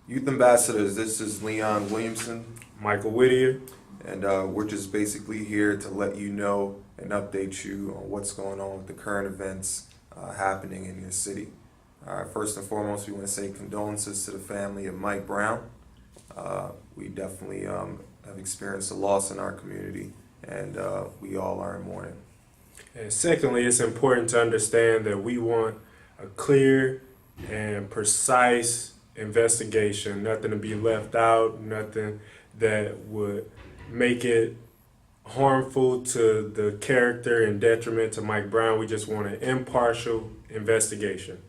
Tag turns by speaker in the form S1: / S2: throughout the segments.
S1: Youth Ambassadors, this is Leon Williamson,
S2: Michael Whittier.
S1: and we're just basically here to let you know and update you on what's going on with the current events happening in your city. First and foremost, we want to say condolences to the family of Mike Brown. We definitely have experienced a loss in our community, and we all are in mourning.
S2: And secondly, it's important to understand that we want a clear and precise investigation, nothing to be left out, nothing that would make it harmful to the character and detriment to Mike Brown. We just want an impartial investigation.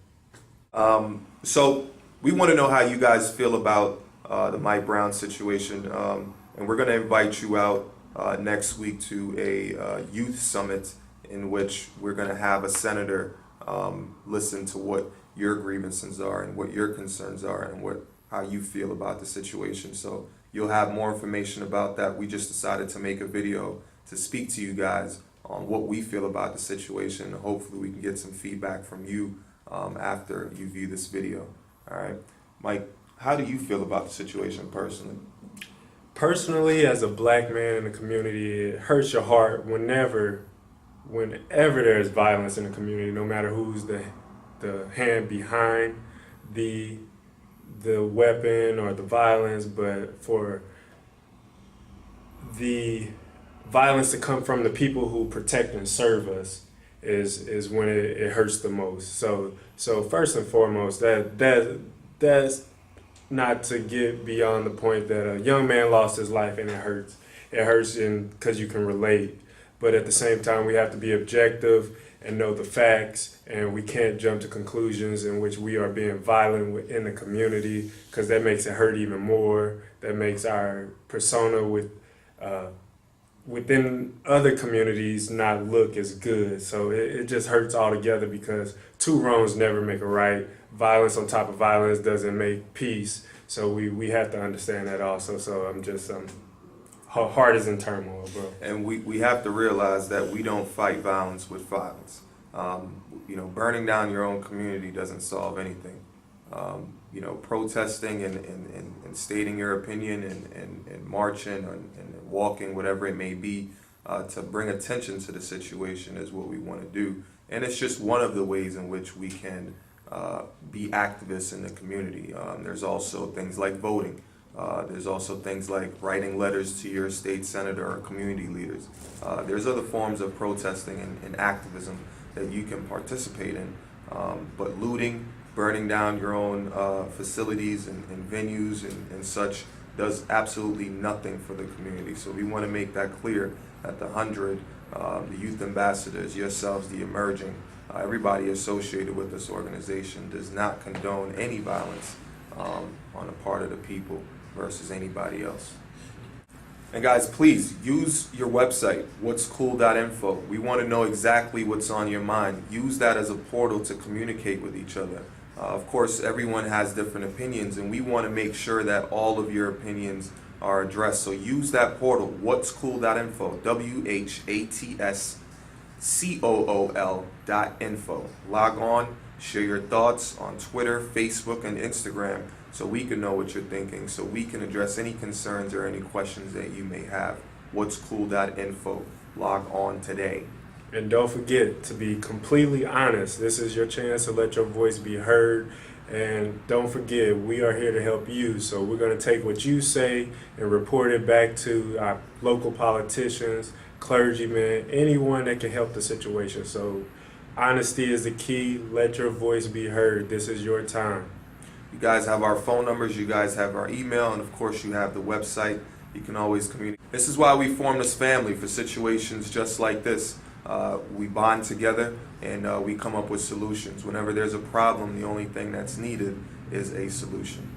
S1: So we want to know how you guys feel about the Mike Brown situation, and we're going to invite you out next week to a youth summit in which we're going to have a senator listen to what your grievances are and what your concerns are and how you feel about the situation. So you'll have more information about that. We just decided to make a video to speak to you guys on what we feel about the situation. Hopefully we can get some feedback from you after you view this video. All right, Mike, how do you feel about the situation personally?
S2: Personally, as a black man in the community, it hurts your heart whenever there's violence in the community, no matter who's the hand behind the weapon or the violence. But for the violence to come from the people who protect and serve us is when it hurts the most. So first and foremost, that's not to get beyond the point that a young man lost his life, and it hurts. It hurts because you can relate. But at the same time, we have to be objective and know the facts, and we can't jump to conclusions in which we are being violent within the community, because that makes it hurt even more. That makes our persona within other communities not look as good. So it just hurts altogether, because two wrongs never make a right. Violence on top of violence doesn't make peace. So we have to understand that also. So I'm just heart is in turmoil, bro.
S1: And we have to realize that we don't fight violence with violence. Burning down your own community doesn't solve anything. Protesting and stating your opinion and marching and walking, whatever it may be, to bring attention to the situation is what we want to do. And it's just one of the ways in which we can be activists in the community. There's also things like voting. There's also things like writing letters to your state senator or community leaders. There's other forms of protesting and activism that you can participate in. But looting, burning down your own facilities and venues and such does absolutely nothing for the community. So we want to make that clear that the 100, the Youth Ambassadors, yourselves, the Emerging, everybody associated with this organization does not condone any violence on the part of the people versus anybody else. And guys, please use your website, whatscool.info. We want to know exactly what's on your mind. Use that as a portal to communicate with each other. Of course, everyone has different opinions, and we want to make sure that all of your opinions are addressed. So use that portal, whatscool.info, WHATSCOOL.info. Log on, share your thoughts on Twitter, Facebook, and Instagram, so we can know what you're thinking, so we can address any concerns or any questions that you may have. Whatscool.info. Log on today.
S2: And don't forget to be completely honest. This is your chance to let your voice be heard. And don't forget, we are here to help you. So we're going to take what you say and report it back to our local politicians, clergymen, anyone that can help the situation. So honesty is the key. Let your voice be heard. This is your time.
S1: You guys have our phone numbers, you guys have our email, and of course you have the website. You can always communicate. This is why we formed this family, for situations just like this. We bond together and we come up with solutions. Whenever there's a problem, the only thing that's needed is a solution.